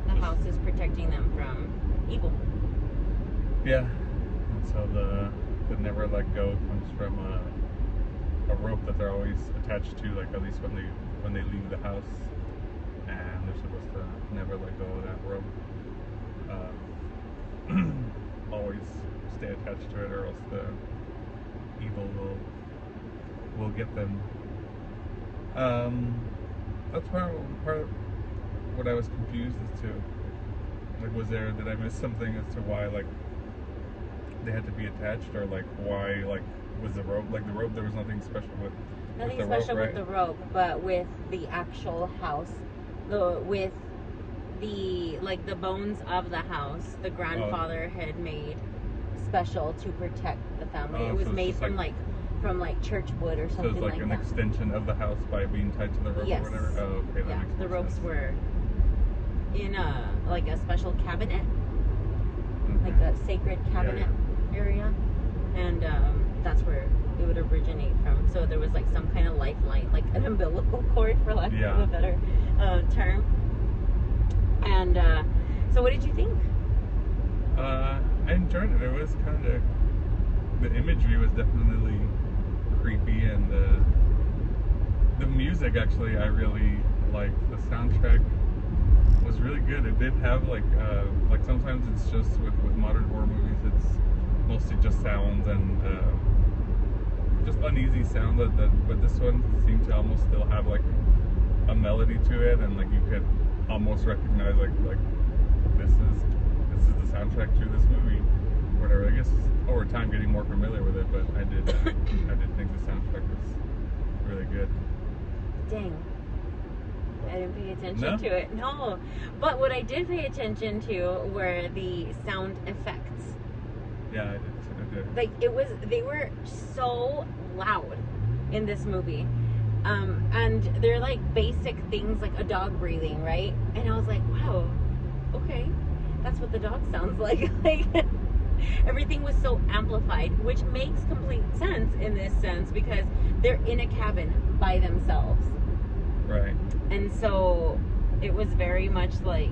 the house is protecting them from evil. Yeah. And so the never let go comes from a rope that they're always attached to, like at least when they leave the house, and they're supposed to never let go of that rope. Always stay attached to it, or else the evil will get them. That's part of what I was confused as to. Like, did I miss something as to why, like, they had to be attached, or like why, like, was the rope, like the rope, there was nothing special with Nothing the special rope, right? with the rope, but with the actual house, with the bones of the house, the grandfather had made special to protect the family. It was so made from like church wood or something so it's like an that. extension of the house by being tied to the rope, Yes. or whatever. Oh, okay, that Yeah, makes the more ropes sense. were in a special cabinet, Okay. like a sacred cabinet area, and that's where it would originate from. So there was like some kind of lifeline, like an umbilical cord, for lack of a better term. And so, what did you think? I enjoyed it. It was kind of, the imagery was definitely creepy, and the music, actually, I really liked. The soundtrack was really good. It did have like sometimes it's just with modern horror movies, it's mostly just sounds and just uneasy sound, but this one seemed to almost still have like a melody to it, and like you could almost recognize like this is the soundtrack to this movie, whatever. I guess over time getting more familiar with it, but I did think the soundtrack was really good. Dang, I didn't pay attention to it. No, but what I did pay attention to were the sound effects. Yeah, I did. Like, they were so loud in this movie. And they're like basic things, like a dog breathing, right? And I was like, wow, okay, that's what the dog sounds like. Like, everything was so amplified, which makes complete sense in this sense, because they're in a cabin by themselves. Right. And so it was very much like,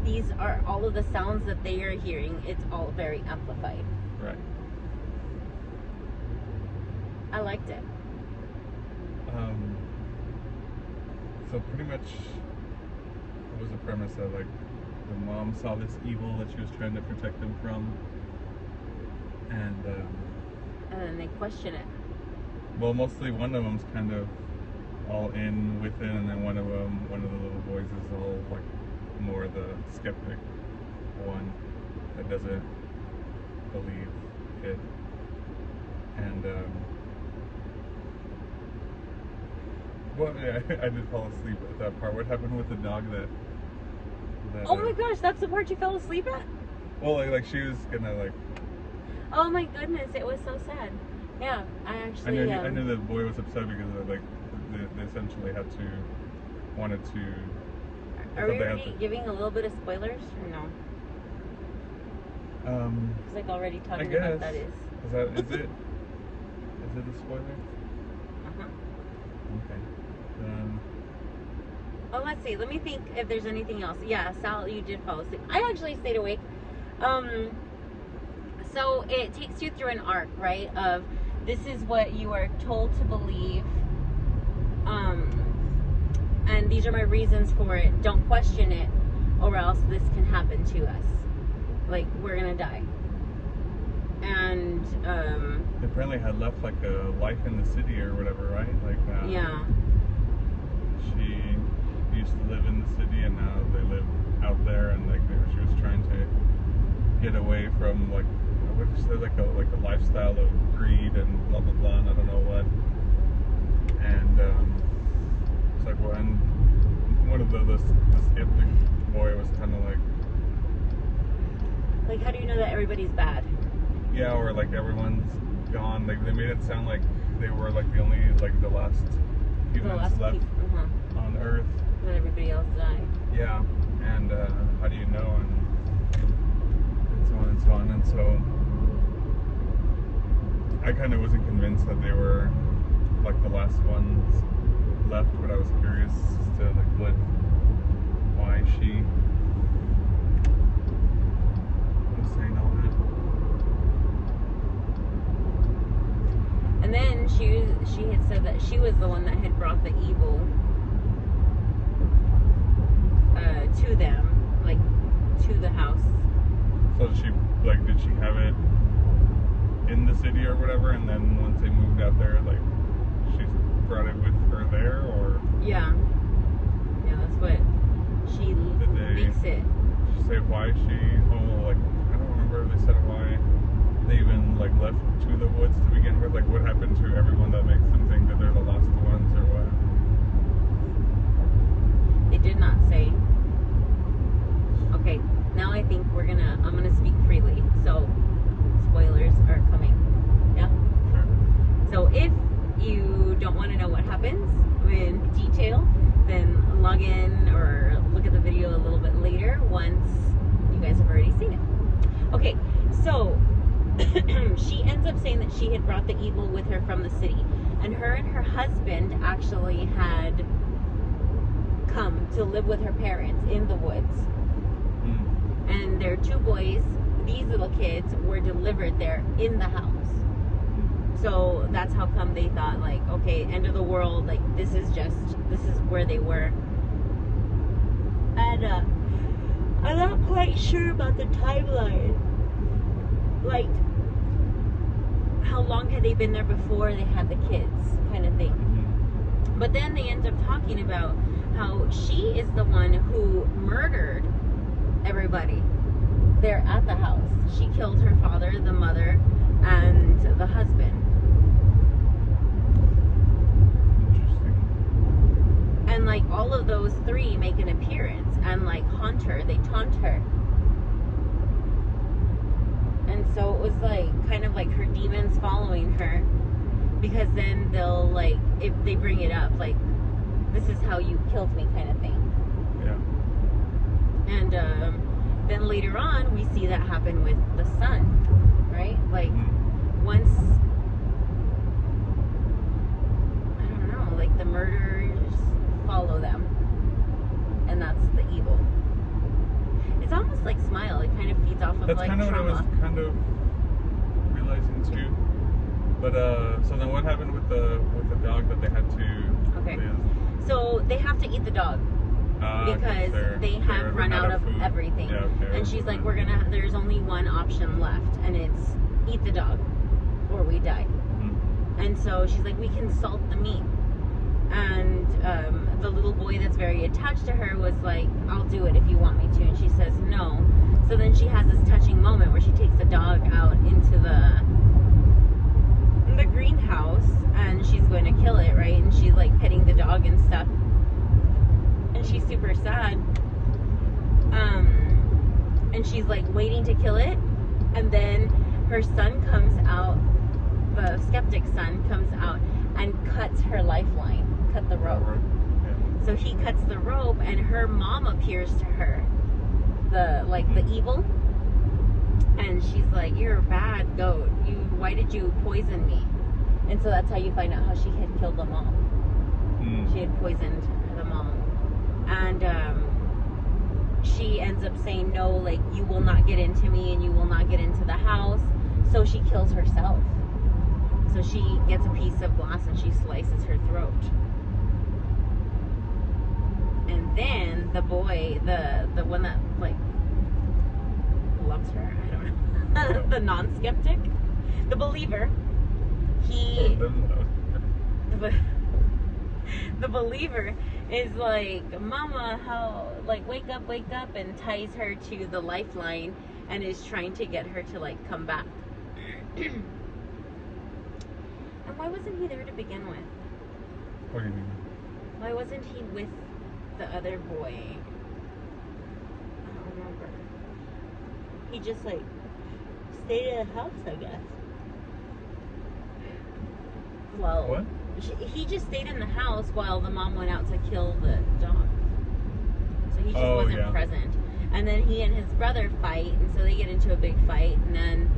these are all of the sounds that they are hearing, it's all very amplified. Right. I liked it. So pretty much, what was the premise of, like, the mom saw this evil that she was trying to protect them from, and then they question it. well, mostly one of them's kind of all in with it, and then one of the little boys is all like more the skeptic one that doesn't believe it, and well, yeah, I did fall asleep at that part. What happened with the dog that oh my gosh, that's the part you fell asleep at? Well, like she was gonna, like... Oh my goodness, it was so sad. Yeah, I actually... I knew the boy was upset because they essentially wanted to... Are we already giving a little bit of spoilers, or no? It's like already talking about that is. Is it a spoiler? Uh-huh. Okay. Oh, let's see. Let me think if there's anything else. Yeah, Sal, you did fall asleep. I actually stayed awake. So it takes you through an arc, right? Of this is what you are told to believe. And these are my reasons for it. Don't question it, or else this can happen to us. Like, we're gonna die. And they apparently had left like a life in the city or whatever, right? Like yeah. She used to live in the city, and now they live out there, and like she was trying to get away from, like, what did you say, like a lifestyle of greed and blah blah blah, and I don't know what. And it's like one of the skeptic boy was kind of like, how do you know that everybody's bad? Yeah, or like everyone's gone. Like, they made it sound like they were like the only, like, the last humans left on Earth. That everybody else died. Yeah, and how do you know? And so on and so on. And so I kind of wasn't convinced that they were like the last ones left, but I was curious as to like why. she was saying all that. And then she had said that she was the one that had brought the evil to them, like to the house. So did she have it in the city or whatever, and then once they moved out there, like she brought it with her there, or? Yeah, that's what she thinks it. Did she say why she? Oh, like I don't remember if they said why they even like left to the woods to begin with. Like what happened to everyone that makes them think that they're the lost ones, or what? It did not say. Okay, now I think I'm gonna speak freely. So spoilers are coming. Yeah. Sure. So if you don't want to know what happens in detail, then log in or look at the video a little bit later once you guys have already seen it. Okay, so she ends up saying that she had brought the evil with her from the city, and her husband actually had come to live with her parents in the woods. And their two boys, these little kids, were delivered there in the house. So that's how come they thought, like, okay, end of the world, like, this is where they were. And I'm not quite sure about the timeline. Like, how long had they been there before they had the kids, kind of thing. But then they end up talking about how she is the one who murdered everybody there at the house. She killed her father, the mother, and the husband. Interesting. And like all of those three make an appearance and like haunt her. They taunt her. And so it was like kind of like her demons following her, because then they'll like, if they bring it up, like, this is how you killed me, kind of thing. Yeah. And then later on, we see that happen with the son, right? Like, once, I don't know, like the murderers follow them, and that's the evil. It's almost like Smile. It kind of feeds off of That's like kind of trauma. what I was kind of realizing too. But so then what happened with the dog that they had to? Okay. So they have to eat the dog. Because they have run out of everything. Yeah, okay. And she's like, there's only one option left, and it's eat the dog or we die. And so she's like, we can salt the meat. And the little boy that's very attached to her was like, I'll do it if you want me to. And she says no. So then she has this touching moment where she takes the dog out into the greenhouse, and she's going to kill it, right? And she's like petting the dog and stuff. And she's super sad. And she's like waiting to kill it. And then her son comes out, the skeptic son comes out and cuts her lifeline, cut the rope. Yeah. So he cuts the rope, and her mom appears to her, the evil. And she's like, you're a bad goat. Why did you poison me? And so that's how you find out how she had killed the mom. She had poisoned the mom. And she ends up saying, no, like, you will not get into me and you will not get into the house. So she kills herself. So she gets a piece of glass and she slices her throat. And then the boy, the one that like loves her, I don't know, the non-skeptic, the believer, the believer is like, Mama, how, like, wake up, and ties her to the lifeline and is trying to get her to like come back. And why wasn't he there to begin with? What do you mean? Why wasn't he with the other boy? I don't remember. He just like stayed in the house, I guess. Well, What? He just stayed in the house while the mom went out to kill the dog. So he just wasn't present. And then he and his brother fight, and so they get into a big fight, and then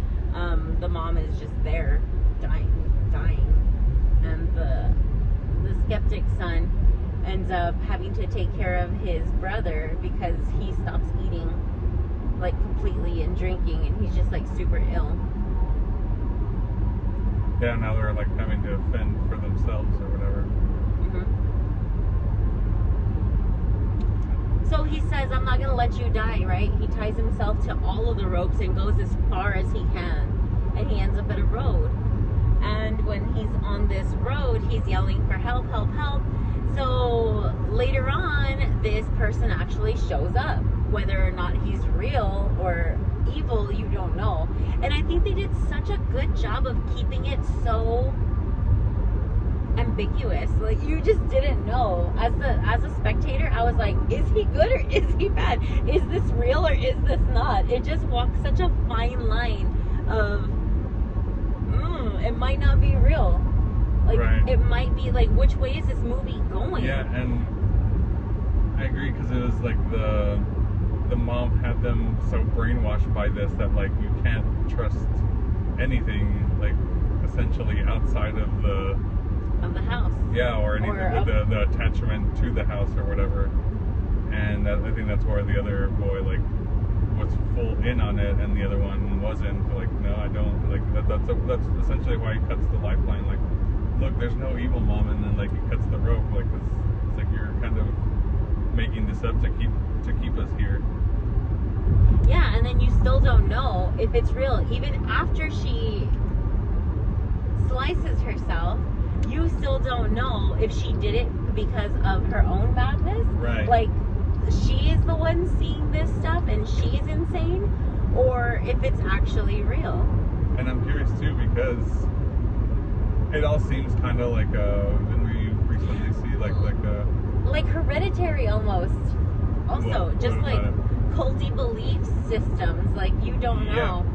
the mom is just there, dying. And the skeptic son ends up having to take care of his brother because he stops eating like completely and drinking, and he's just like super ill. Yeah, now they're like having to fend for themselves or whatever. So he says, I'm not going to let you die, right? He ties himself to all of the ropes and goes as far as he can. And he ends up at a road. And when he's on this road, he's yelling for help, help, help. So later on, this person actually shows up. Whether or not he's real or evil, you don't know. And I think they did such a good job of keeping it so ambiguous. Like, you just didn't know. As a spectator, I was like, is he good or is he bad? Is this real or is this not? It just walks such a fine line of it might not be real. Like, right. It might be like, which way is this movie going? Yeah, and I agree, because it was like the mom had them so brainwashed by this that like you can't trust anything like essentially outside of the house. Yeah, or anything with the attachment to the house or whatever. And I think that's where the other boy like was full in on it, and the other one wasn't. Like, no, I don't. Like that's essentially why he cuts the lifeline. Like, look, there's no evil, mom, and then like he cuts the rope. Like, it's like you're kind of making this up to keep us here. Yeah, and then you still don't know if it's real. Even after she slices herself, you still don't know if she did it because of her own madness. Right. Like, she is the one seeing this stuff and she's insane, or if it's actually real. And I'm curious too, because it all seems kind of like when we recently see like Hereditary almost. Also, just like culty belief systems. Like, you don't know.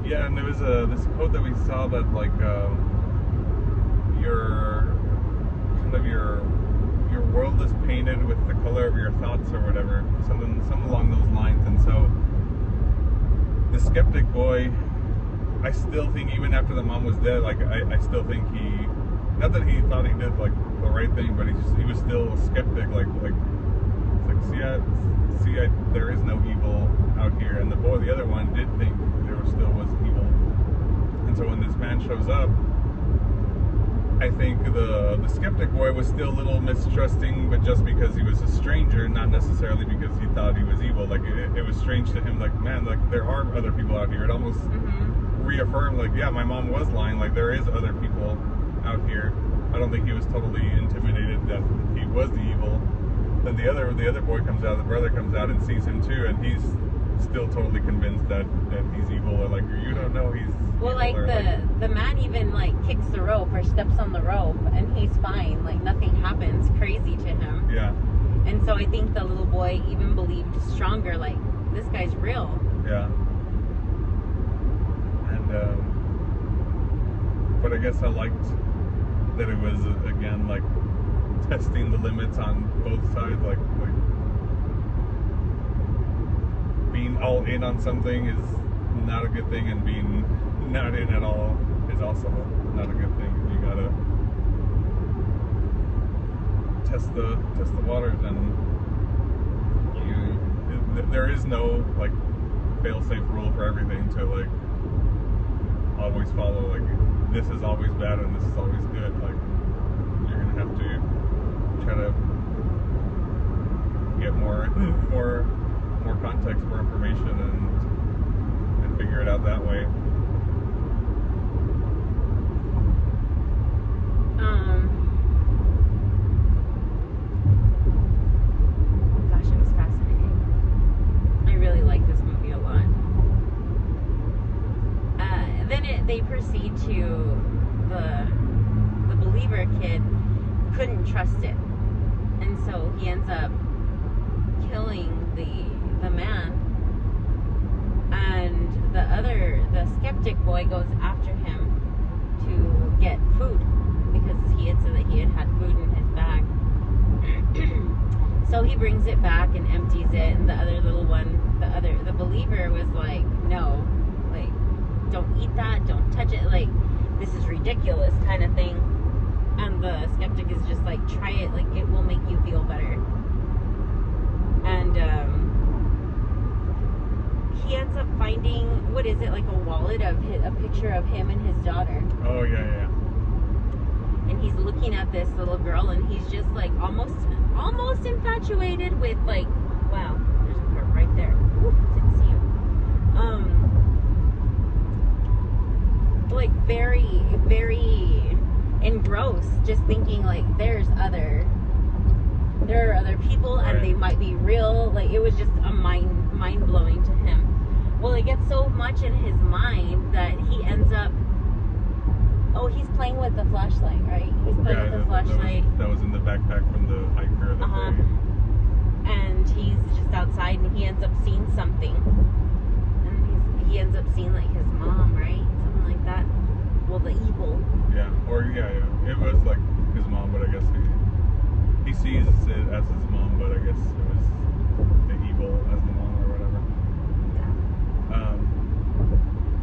Yeah, and there was this quote that we saw that like your world is painted with the color of your thoughts or whatever, something along those lines. And so the skeptic boy, I still think even after the mom was dead, like I still think he, not that he thought he did like the right thing, but he was still a skeptic. Like there is no evil out here. And the other one did think there still was evil. And so when this man shows up, I think the skeptic boy was still a little mistrusting, but just because he was a stranger, not necessarily because he thought he was evil. Like, it was strange to him, like, man, like, there are other people out here. It almost reaffirmed, like, yeah, my mom was lying, like, there is other people out here. I don't think he was totally intimidated that he was the evil. Then the other boy comes out, the brother comes out and sees him too, and he's still totally convinced that he's evil, or like, you don't know he's well, like the man even like kicks the rope or steps on the rope and he's fine, like nothing happens crazy to him. Yeah. And so I think the little boy even believed stronger, like, this guy's real. Yeah. And but I guess I liked that it was again like testing the limits on both sides, like being all in on something is not a good thing, and being not in at all is also not a good thing. You gotta test the waters, and there is no like fail-safe rule for everything to like always follow. Like, this is always bad and this is always good. Like, you're gonna have to try to get more context, more information, and figure it out that way. Gosh, it was fascinating. I really like this movie a lot. Then they proceed to the believer kid couldn't trust it, and so he ends up killing the man, and the skeptic boy goes after him to get food because he had said that he had food in his bag. So he brings it back and empties it, and the other little one, the believer was like, no, like, don't eat that, don't touch it, like, this is ridiculous kind of thing. And the skeptic is just like, try it, like it will make you feel better. And he ends up finding, what is it, like a wallet of a picture of him and his daughter. Oh, yeah. And he's looking at this little girl, and he's just like almost infatuated with, like, wow, there's a car right there. Ooh, didn't see him. Like very, very engrossed, just thinking like there are other people, and Right. they might be real. Like, it was just a mind blowing to him. Well, it gets so much in his mind that he ends up, he's playing with the flashlight, right? He's playing with the flashlight. That was in the backpack from the hiker that day. And he's just outside, and he ends up seeing something. And he ends up seeing like his mom, right? Something like that. Well, the evil. Yeah, it was like his mom, but I guess he sees it as his mom, but I guess it was the evil as the mom or whatever.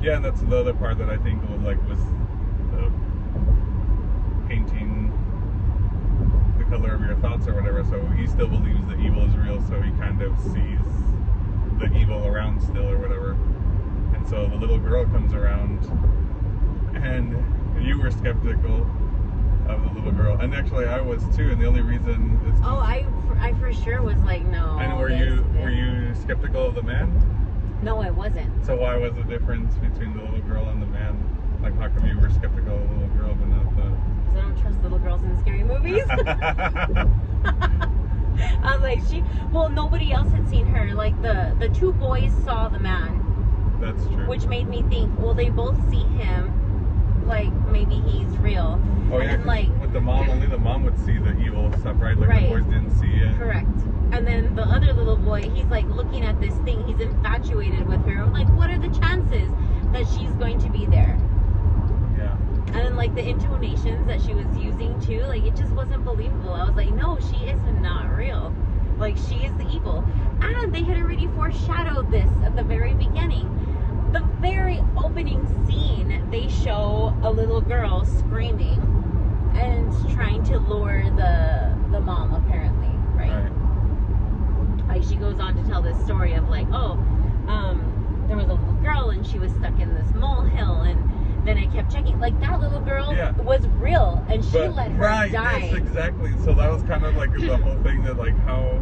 Yeah, and that's the other part that I think was the painting the color of your thoughts or whatever. So he still believes the evil is real, so he kind of sees the evil around still or whatever. And so the little girl comes around, and you were skeptical of the little girl, and actually I was too. And the only reason is I for sure was like, no. And were you skeptical of the man? No, I wasn't. So why was the difference between the little girl and the man? Like, how come you were skeptical of the little girl but not the? Because I don't trust little girls in scary movies. I was like, nobody else had seen her. Like, the two boys saw the man. That's true. Which made me think, well, they both see him. Like, maybe he's real. Oh, and yeah, then, like, with the mom, only the mom would see the evil stuff, right? Like, right. The boys didn't see it. Correct. And then the other little boy, he's like looking at this thing. He's infatuated with her. I'm like, what are the chances that she's going to be there? Yeah. And then, like, the intonations that she was using too, like, it just wasn't believable. I was like, no, she is not real. Like, she is the evil. And they had already foreshadowed this at the very beginning. The very opening scene, they show a little girl screaming and trying to lure the mom, apparently, right? Like, she goes on to tell this story of like, there was a little girl and she was stuck in this molehill, and then I kept checking. Like, that little girl was real, and she let her die. Yes, exactly. So that was kind of like the whole thing that, like, how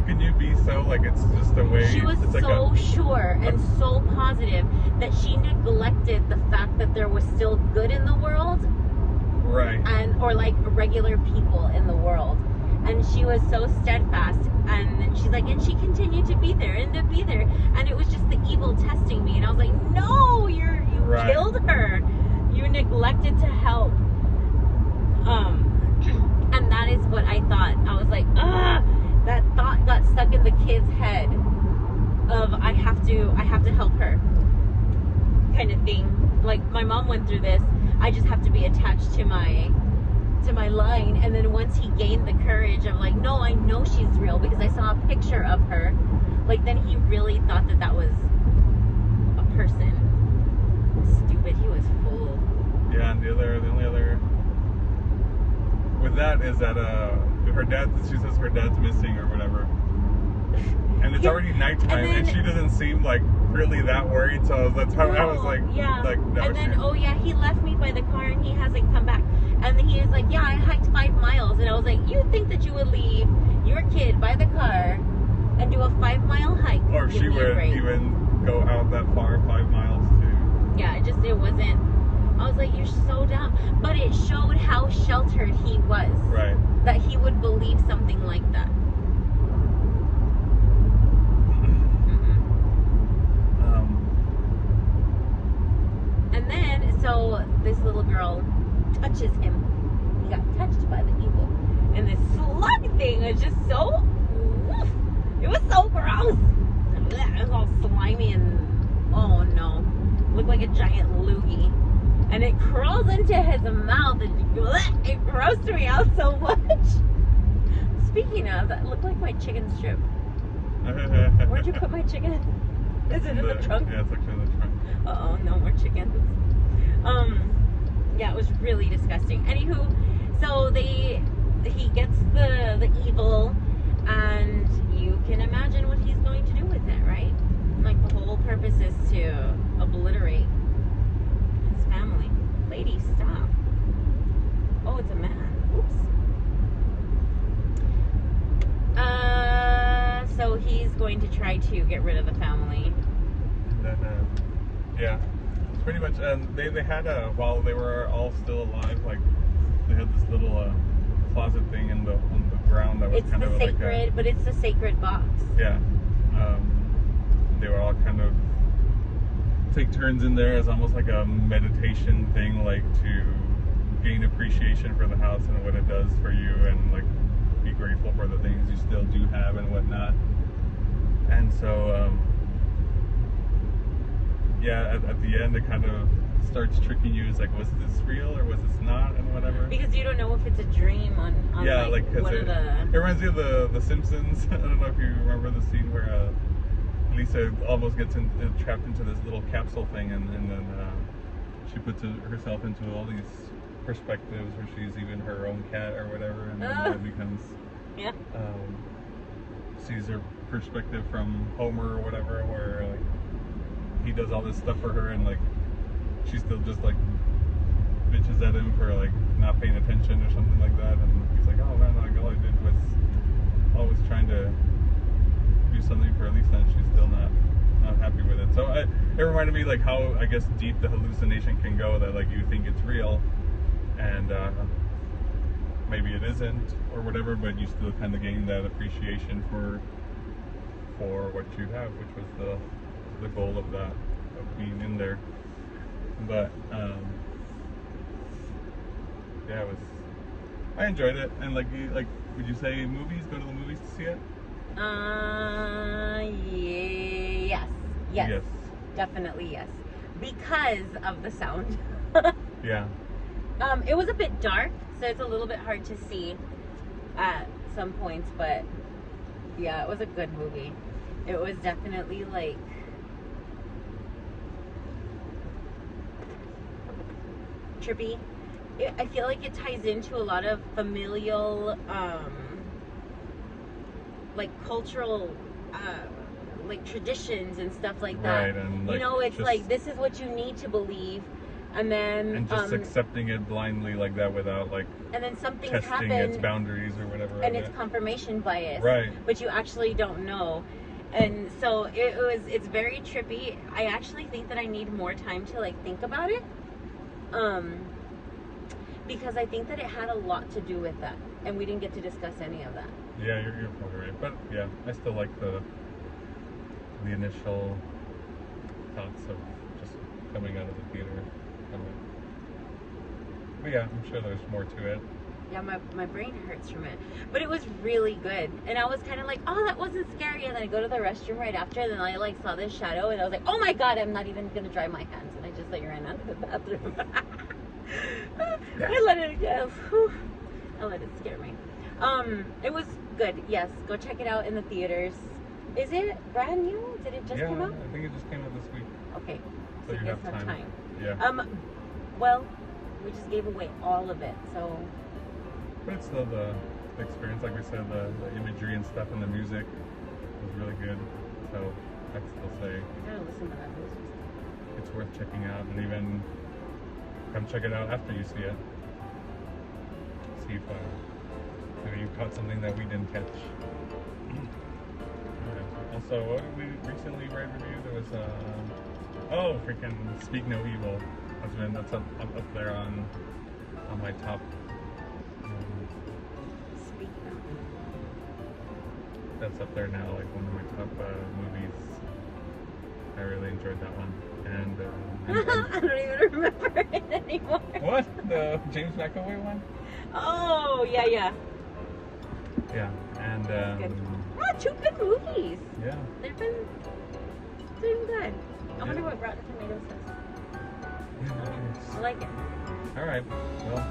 can you be so, like, it's just a way. She was so sure and so positive that she neglected the fact that there was still good in the world. Right. Or like regular people in the world. And she was so steadfast, and she's like, and she continued to be there and to be there, and it was just the evil testing me. And I was like, no, you killed her, you neglected to help. And that is what I thought. I was like, that thought got stuck in the kid's head of I have to help her, kind of thing. Like, my mom went through this. I just have to be attached to my line. And then once he gained the courage of like, no, I know she's real because I saw a picture of her, like, then he really thought that was a person. Stupid. He was fooled. Yeah, and the only other with that is that she says her dad's missing or whatever, and it's already nighttime, and she doesn't seem like really that worried. So that's how I was like, never and then seen. he left me by the car and he hasn't come back. And then he was like, I hiked 5 miles. And I was like, you think that you would leave your kid by the car and do a 5-mile hike? Or she would even go out that far, 5 miles too. Yeah, it wasn't. I was like, you're so dumb. But it showed how sheltered he was. Right. That he would believe something like that. And then, so this little girl touches him. He got touched by the evil. And this slug thing was just so, it was so gross. It was all slimy and, oh no. Looked like a giant loogie. And it crawls into his mouth and it grossed me out so much. Speaking of, that looked like my chicken strip. Where'd you put my chicken? Is it in the trunk? Yeah, it's actually in the trunk. Uh-oh, no more chickens. Yeah, it was really disgusting. Anywho, the evil, and you can imagine what he's going to do with it, right? Like, the whole purpose is to obliterate his family. Lady, stop. Oh, it's a man. Oops. So he's going to try to get rid of the family. And then, yeah, it's pretty much. They had while they were all still alive, like they had this little closet thing on the ground that was kind of sacred, like but it's the sacred box. Yeah. They were all kind of take turns in there as almost like a meditation thing, like to gain appreciation for the house and what it does for you, and like be grateful for the things you still do have and whatnot. And so, yeah, at the end it kind of starts tricking you. It's like, was this real or was this not, and whatever. Because you don't know if it's a dream on yeah, like what it are the... reminds me of the Simpsons. I don't know if you remember the scene where Lisa almost gets trapped into this little capsule thing, and then she puts herself into all these perspectives where she's even her own cat or whatever, and then it becomes sees her perspective from Homer or whatever, where like he does all this stuff for her, and like she still just like bitches at him for like not paying attention or something like that, and he's like, oh man, like all I did was always trying to do something for Lisa, and she's still not happy with it. So it reminded me like how, I guess, deep the hallucination can go, that like you think it's real and maybe it isn't or whatever, but you still kind of gain that appreciation for what you have, which was the goal of that, of being in there. But yeah, I enjoyed it. And like would you say movies, go to the movies to see it? Yes, definitely yes, because of the sound. Yeah. It was a bit dark, so it's a little bit hard to see at some points, but yeah, it was a good movie. It was definitely like trippy. I feel like it ties into a lot of familial like cultural like traditions and stuff like that. Right, and like, you know, it's like, this is what you need to believe, and then just accepting it blindly like that without like, and then something's testing happened, its boundaries or whatever, and it's confirmation bias, right? But you actually don't know. And so it's very trippy. I actually think that I need more time to like think about it, because I think that it had a lot to do with that, and we didn't get to discuss any of that. Yeah, you're probably right. But yeah, I still like the initial thoughts of just coming out of the theater. But yeah, I'm sure there's more to it. Yeah, my brain hurts from it. But it was really good. And I was kind of like, oh, that wasn't scary. And then I go to the restroom right after, and then I like saw this shadow, and I was like, oh my God, I'm not even going to dry my hands. And I just like ran out of the bathroom. I let it scare me. It was good. Yes, go check it out in the theaters. Is it brand new? Did it just come out? I think it just came out this week. Okay, so you guys have time. Yeah. Well, we just gave away all of it, so. But it's still the experience, like we said, the imagery and stuff, and the music was really good. So I'd still say I gotta listen to that music. It's worth checking out, and even come check it out after you see it. See if maybe you caught something that we didn't catch. Also, what did we recently review? There was freaking Speak No Evil. That's up there on my top. Speak No Evil. That's up there now, like one of my top movies. I really enjoyed that one, and I don't even remember it anymore. What? The James McAvoy one? Oh yeah. Yeah, and two good movies. Yeah, they've been doing good. I wonder what Rotten Tomatoes says. Yeah, nice. I like it. All right, well.